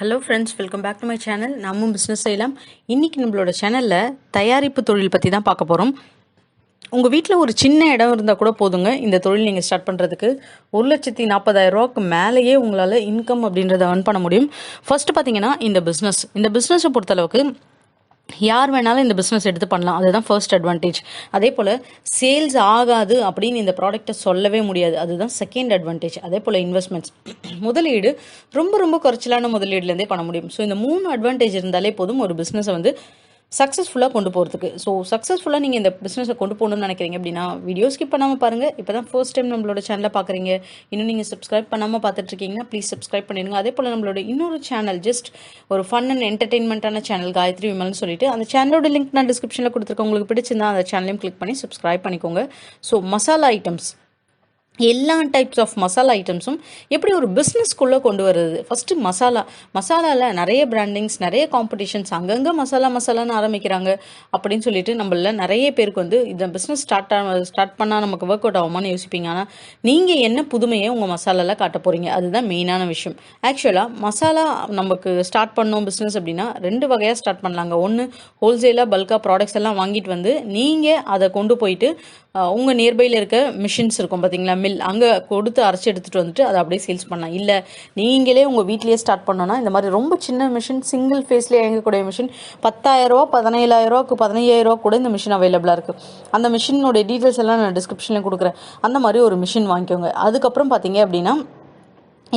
Hello friends, welcome back to my channel. நாமும் business செய்யலாம். இன்றைக்கி நம்மளோட சேனலில் தயாரிப்பு தொழில் பற்றி தான் பார்க்க போகிறோம். உங்கள் வீட்டில் ஒரு சின்ன இடம் இருந்தால் கூட போதுங்க, இந்த தொழில் நீங்கள் ஸ்டார்ட் பண்ணுறதுக்கு 1,40,000 மேலேயே உங்களால் இன்கம் அப்படின்றத earn பண்ண முடியும். ஃபஸ்ட்டு பார்த்தீங்கன்னா இந்த பிஸ்னஸை பொறுத்தளவுக்கு யார் வேணாலும் இந்த பிஸ்னஸ் எடுத்து பண்ணலாம். அதுதான் ஃபர்ஸ்ட் அட்வான்டேஜ். அதே போல் சேல்ஸ் ஆகாது அப்படின்னு இந்த ப்ராடக்ட்டை சொல்லவே முடியாது. அதுதான் செகண்ட் அட்வான்டேஜ். அதே போல் இன்வெஸ்ட்மெண்ட்ஸ், முதலீடு ரொம்ப ரொம்ப குறைச்சலான முதலீடுலேருந்தே பண்ண முடியும். ஸோ இந்த 3 அட்வான்டேஜ் இருந்தாலே போதும் ஒரு பிஸ்னஸை வந்து சக்ஸஸ்ஃபுல்லாக கொண்டு போகிறதுக்கு. ஸோ சக்ஸஸ்ஃபுல்லாக நீங்கள் இந்த பிஸ்னஸை கொண்டு போகணும்னு நினைக்கிறீங்க அப்படின்னா வீடியோ ஸ்கிப் பண்ணாமல் பாருங்கள். இப்போ தான் ஃபர்ஸ்ட் டைம் நம்மளோட சேனலை பார்க்குறீங்க, இன்னும் நீங்கள் சப்ஸ்கிரைப் பண்ணாமல் பார்த்துட்ருக்கீங்கன்னா ப்ளீஸ் சப்ஸ்கிரைப் பண்ணிடுங்க. அதே போல் நம்மளோட இன்னொரு சேனல், ஜஸ்ட் ஒரு ஃபன் அண்ட் என்டர்டெயின்மெண்ட்டான சேனல், காயத்ரி விமல்னு சொல்லிட்டு, அந்த சேனலோட லிங்க் நான் டிஸ்கிரிப்ஷனில் கொடுத்துருக்கேன். உங்களுக்கு பிடிச்சிருந்தா அந்த சேனலையும் கிளிக் பண்ணி சப்ஸ்கிரைப் பண்ணிக்கோங்க. ஸோ மசாலா ஐட்டம்ஸ், எல்லா டைப்ஸ் ஆஃப் மசாலா ஐட்டம்ஸும் எப்படி ஒரு பிஸ்னஸ்க்குள்ளே கொண்டு வருது. ஃபஸ்ட்டு மசாலாவில் நிறைய பிராண்டிங்ஸ், நிறைய காம்படிஷன்ஸ், அங்கங்கே மசாலான்னு ஆரம்பிக்கிறாங்க அப்படின்னு சொல்லிட்டு நம்மள நிறைய பேருக்கு வந்து இந்த பிஸ்னஸ் ஸ்டார்ட் பண்ணால் நமக்கு ஒர்க் அவுட் ஆகுமான்னு யோசிப்பீங்க. ஆனால் நீங்கள் என்ன புதுமையை உங்கள் மசாலாவில் காட்ட போகிறீங்க, அதுதான் மெயினான விஷயம். ஆக்சுவலாக மசாலா நமக்கு ஸ்டார்ட் பண்ணோம் பிஸ்னஸ் அப்படின்னா 2 வகையாக ஸ்டார்ட் பண்ணலாங்க. ஒன்று, ஹோல்சேலாக பல்காக ப்ராடக்ட்ஸ் எல்லாம் வாங்கிட்டு வந்து நீங்கள் அதை கொண்டு போயிட்டு உங்கள் நியர்பையில் இருக்க மிஷின்ஸ் இருக்கும் பார்த்தீங்களா, மில், அங்கே கொடுத்து அரைச்சி எடுத்துகிட்டு வந்துட்டு அதை அப்படியே சேல்ஸ் பண்ணலாம். இல்லை நீங்களே உங்கள் வீட்லேயே ஸ்டார்ட் பண்ணோன்னா இந்த மாதிரி ரொம்ப சின்ன மிஷின், சிங்கிள் ஃபேஸ்லேயே இயங்கக்கூடிய மிஷின் 10,000, 17,000, 15,000 கூட இந்த மிஷின் அவைலபிளாக இருக்குது. அந்த மிஷினோட டீட்டெயில்ஸ் எல்லாம் நான் டிஸ்கிரிப்ஷனில் கொடுக்குறேன். அந்த மாதிரி ஒரு மிஷின் வாங்கிக்கோங்க. அதுக்கப்புறம் பார்த்தீங்க அப்படின்னா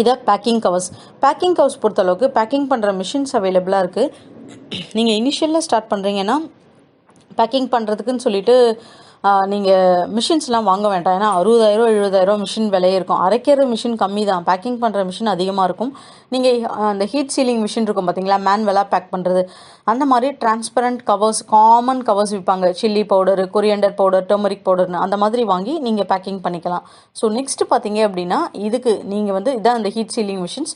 இதை பேக்கிங் கவர்ஸ் பொறுத்தளவுக்கு பேக்கிங் பண்ணுற மிஷின்ஸ் அவைலபிளாக இருக்குது. நீங்கள் இனிஷியலில் ஸ்டார்ட் பண்ணுறீங்கன்னா பேக்கிங் பண்ணுறதுக்குன்னு சொல்லிட்டு நீங்கள் மிஷின்ஸ்லாம் வாங்க வேண்டாம். ஏன்னா 60,000 70,000 மிஷின் விலையே இருக்கும். அரைக்கிற மிஷின் கம்மி தான், பேக்கிங் பண்ணுற மிஷின் அதிகமாக இருக்கும். நீங்கள் அந்த ஹீட் சீலிங் மிஷின் இருக்கும் பார்த்தீங்களா, மேன்வெலாக பேக் பண்ணுறது, அந்த மாதிரி டிரான்ஸ்பரண்ட் கவர்ஸ், காமன் கவர்ஸ் விற்பாங்க. Chilli powder, coriander powder, turmeric பவுடர்னு அந்த மாதிரி வாங்கி நீங்கள் பேக்கிங் பண்ணிக்கலாம். ஸோ நெக்ஸ்ட்டு பார்த்தீங்க அப்படின்னா இதுக்கு நீங்கள் வந்து இதான் அந்த heat sealing machines.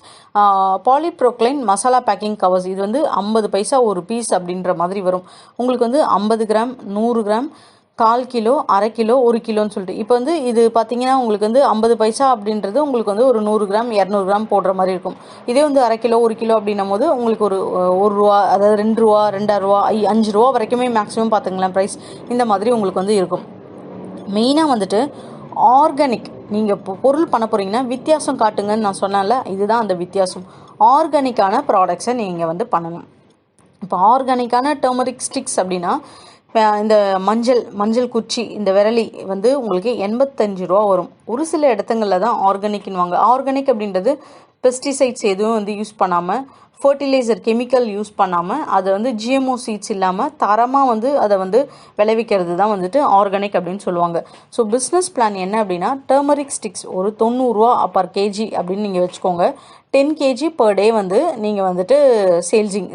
Polypropylene masala packing covers, இது வந்து 50 பைசா ஒரு பீஸ் அப்படின்ற மாதிரி வரும். உங்களுக்கு வந்து 50 கிராம், 100 கிராம், 1/4 கிலோ, அரை கிலோ, 1 கிலோன்னு சொல்லிட்டு, இப்போ வந்து இது பார்த்தீங்கன்னா உங்களுக்கு வந்து 50 பைசா அப்படின்றது உங்களுக்கு வந்து ஒரு 100 கிராம் 200 கிராம் போடுற மாதிரி இருக்கும். இதே வந்து அரை கிலோ 1 கிலோ அப்படின்னும் போது உங்களுக்கு ஒரு ரூபா, அதாவது 2 ரூபா, 2.5 ரூபா, 5 ரூபா வரைக்குமே மேக்ஸிமம் பார்த்துங்களேன் ப்ரைஸ், இந்த மாதிரி உங்களுக்கு வந்து இருக்கும். மெயினாக வந்துட்டு ஆர்கானிக், நீங்கள் இப்போ பொருள் பண்ண போகிறீங்கன்னா வித்தியாசம் காட்டுங்கன்னு நான் சொன்னேன்ல, இதுதான் அந்த வித்தியாசம். ஆர்கானிக்கான ப்ராடக்ட்ஸை நீங்கள் வந்து பண்ணணும். இப்போ ஆர்கானிக்கான டர்மரிக் ஸ்டிக்ஸ் அப்படின்னா இந்த மஞ்சள் குச்சி, இந்த விரலி வந்து உங்களுக்கு 85 ரூபா வரும். ஒரு சில இடத்துங்களில் தான் ஆர்கானிக்னுவாங்க. ஆர்கானிக் அப்படின்றது பெஸ்டிசைட்ஸ் எதுவும் வந்து யூஸ் பண்ணாமல், ஃபர்டிலைசர் கெமிக்கல் யூஸ் பண்ணாமல், அதை வந்து ஜிஎம்ஓ சீட்ஸ் இல்லாமல் தரமாக வந்து அதை வந்து விளைவிக்கிறது தான் வந்துட்டு ஆர்கானிக் அப்படின்னு சொல்லுவாங்க. ஸோ பிஸ்னஸ் பிளான் என்ன அப்படின்னா, டர்மரிக் ஸ்டிக்ஸ் ஒரு 90 ரூபா பர் கேஜி அப்படின்னு நீங்கள் வச்சுக்கோங்க. 10 kg பர் டே வந்து நீங்கள் வந்துட்டு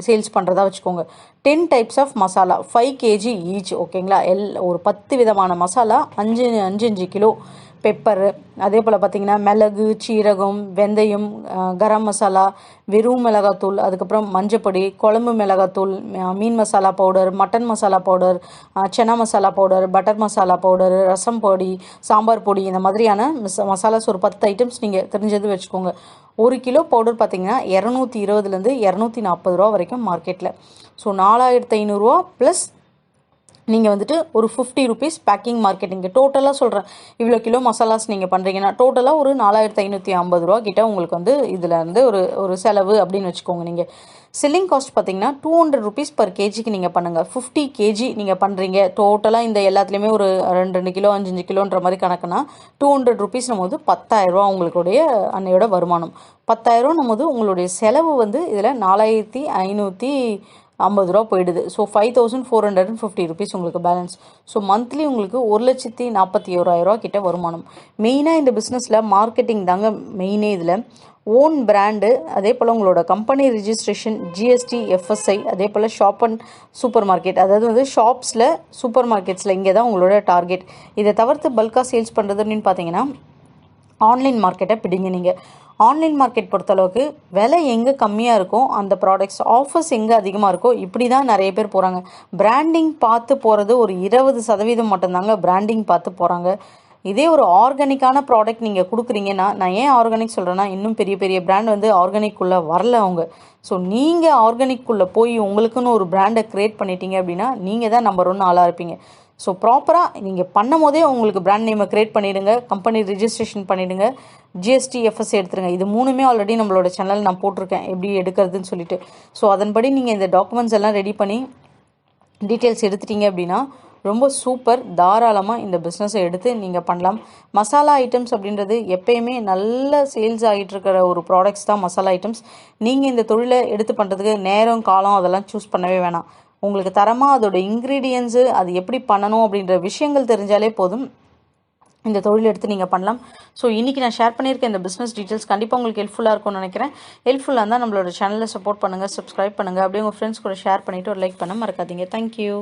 சேல்ஸ் பண்ணுறதா வச்சுக்கோங்க. 10 types of masala 5 kg each, ஓகேங்களா. ஒரு 10 விதமான மசாலா, 5 கிலோ பெப்பரு, அதே போல் பார்த்திங்கன்னா மிளகு, சீரகம், வெந்தயம், கரம் மசாலா, வெறும் மிளகாத்தூள், அதுக்கப்புறம் மஞ்சப்பொடி, குழம்பு மிளகாத்தூள், மீன் masala powder, mutton masala powder, chana masala powder, butter masala powder, rasam பொடி, சாம்பார் பொடி, இந்த மாதிரியான மசாலாஸ் ஒரு 10 ஐட்டம்ஸ் நீங்கள் தெரிஞ்சது வச்சுக்கோங்க. 1 கிலோ பவுடர் பார்த்திங்கன்னா 220 240 ரூபா வரைக்கும் மார்க்கெட்டில். ஸோ 4,500 ரூபா ப்ளஸ் நீங்கள் வந்துட்டு ஒரு 50 ருபீஸ் பேக்கிங் மார்க்கெட்டிங். டோட்டலாக சொல்கிறேன், இவ்வளோ கிலோ மசாலாஸ் நீங்கள் பண்ணுறீங்கன்னா டோட்டலாக ஒரு 4,550 ரூபா கிட்ட உங்களுக்கு வந்து இதில் இருந்து ஒரு செலவு அப்படின்னு வச்சுக்கோங்க. நீங்கள் செல்லிங் காஸ்ட் பார்த்தீங்கன்னா 200 ருபீஸ் பர் கேஜிக்கு நீங்கள் பண்ணுங்கள். 50 கேஜி நீங்கள் பண்ணுறீங்க, டோட்டலாக இந்த எல்லாத்துலேயுமே ஒரு 2 கிலோ 5 கிலோன்ற மாதிரி கணக்குனா 200 ருபீஸ்னும் போது 10,000 ரூபா உங்களுடைய அன்னையோட வருமானம். 10,000 போது உங்களுடைய செலவு வந்து இதில் 4,550 ரூபா போயிடுது. ஸோ 5,450 ருபீஸ் உங்களுக்கு பேலன்ஸ். ஸோ மந்த்லி உங்களுக்கு 1,41,000 ரூபா கிட்ட வருமானம். மெயினாக இந்த பிஸ்னஸில் மார்க்கெட்டிங் தாங்க மெயினே. இதில் ஓன் பிராண்டு, அதே போல் உங்களோட கம்பெனி ரிஜிஸ்ட்ரேஷன், ஜிஎஸ்டி, எஃப்எஸ்ஐ, அதே போல் ஷாப் அண்ட் சூப்பர் மார்க்கெட், அதாவது வந்து ஷாப்ஸில், சூப்பர் மார்க்கெட்ஸில், இங்கே தான் உங்களோட டார்கெட். இதை தவிர்த்து பல்காக சேல்ஸ் பண்ணுறது அப்படின்னு பார்த்தீங்கன்னா ஆன்லைன் மார்க்கெட்டை பிடிங்க. நீங்கள் ஆன்லைன் மார்க்கெட் பொறுத்தளவுக்கு விலை எங்கே கம்மியாக இருக்கோ அந்த ப்ராடக்ட்ஸ், ஆஃபர்ஸ் எங்கே அதிகமாக இருக்கோ, இப்படி தான் நிறைய பேர் போகிறாங்க. பிராண்டிங் பார்த்து போகிறது ஒரு 20% மட்டும்தாங்க பிராண்டிங் பார்த்து போகிறாங்க. இதே ஒரு ஆர்கானிக்கான ப்ராடக்ட் நீங்கள் கொடுக்குறீங்கன்னா, நான் ஏன் ஆர்கானிக் சொல்கிறேன்னா, இன்னும் பெரிய பெரிய பிராண்ட் வந்து ஆர்கானிக்குள்ளே வரல அவங்க. ஸோ நீங்கள் ஆர்கானிக்குள்ளே போய் உங்களுக்குன்னு ஒரு பிராண்டை க்ரியேட் பண்ணிட்டீங்க அப்படின்னா, நீங்கள் தான் நம்பர் 1 ஆளாக இருப்பீங்க. ஸோ ப்ராப்பராக நீங்கள் பண்ணும் போதே உங்களுக்கு பிராண்ட் நேமை க்ரியேட் பண்ணிவிடுங்க, கம்பெனி ரிஜிஸ்ட்ரேஷன் பண்ணிவிடுங்க, ஜிஎஸ்டி எஃப்எஸ் எடுத்துருங்க. இது 3மே ஆல்ரெடி நம்மளோட சேனல் நான் போட்டிருக்கேன் எப்படி எடுக்கிறதுன்னு சொல்லிட்டு. ஸோ அதன்படி நீங்கள் இந்த டாக்குமெண்ட்ஸ் எல்லாம் ரெடி பண்ணி டீட்டெயில்ஸ் எடுத்துட்டீங்க அப்படின்னா ரொம்ப சூப்பர். தாராளமாக இந்த பிஸ்னஸை எடுத்து நீங்கள் பண்ணலாம். மசாலா ஐட்டம்ஸ் அப்படின்றது எப்பயுமே நல்ல சேல்ஸ் ஆகிட்டு இருக்கிற ஒரு ப்ராடக்ட்ஸ் தான் மசாலா ஐட்டம்ஸ். நீங்கள் இந்த தொழிலை எடுத்து பண்ணுறதுக்கு நேரம் காலம் அதெல்லாம் சூஸ் பண்ணவே வேணாம். உங்களுக்கு தரமாக அதோட இன்க்ரீடியன்ஸு அது எப்படி பண்ணணும் அப்படின்ற விஷயங்கள் தெரிஞ்சாலே போதும், இந்த தொழில் எடுத்து நீங்கள் பண்ணலாம். ஸோ இன்றைக்கி நான் ஷேர் பண்ணியிருக்க இந்த பிஸ்னஸ் டீட்டெயில்ஸ் கண்டிப்பாக உங்களுக்கு ஹெல்ப்ஃபுல்லாக இருக்கும்னு நினைக்கிறேன். ஹெல்ப்ஃபுல்லாக இருந்தால் நம்மளோட சேனலை சப்ஸ்கிரைப் பண்ணுங்கள், அப்படியே உங்கள் ஃப்ரெண்ட்ஸ் கூட ஷேர் பண்ணிவிட்டு ஒரு லைக் பண்ண மறக்காதீங்க. தேங்க்யூ.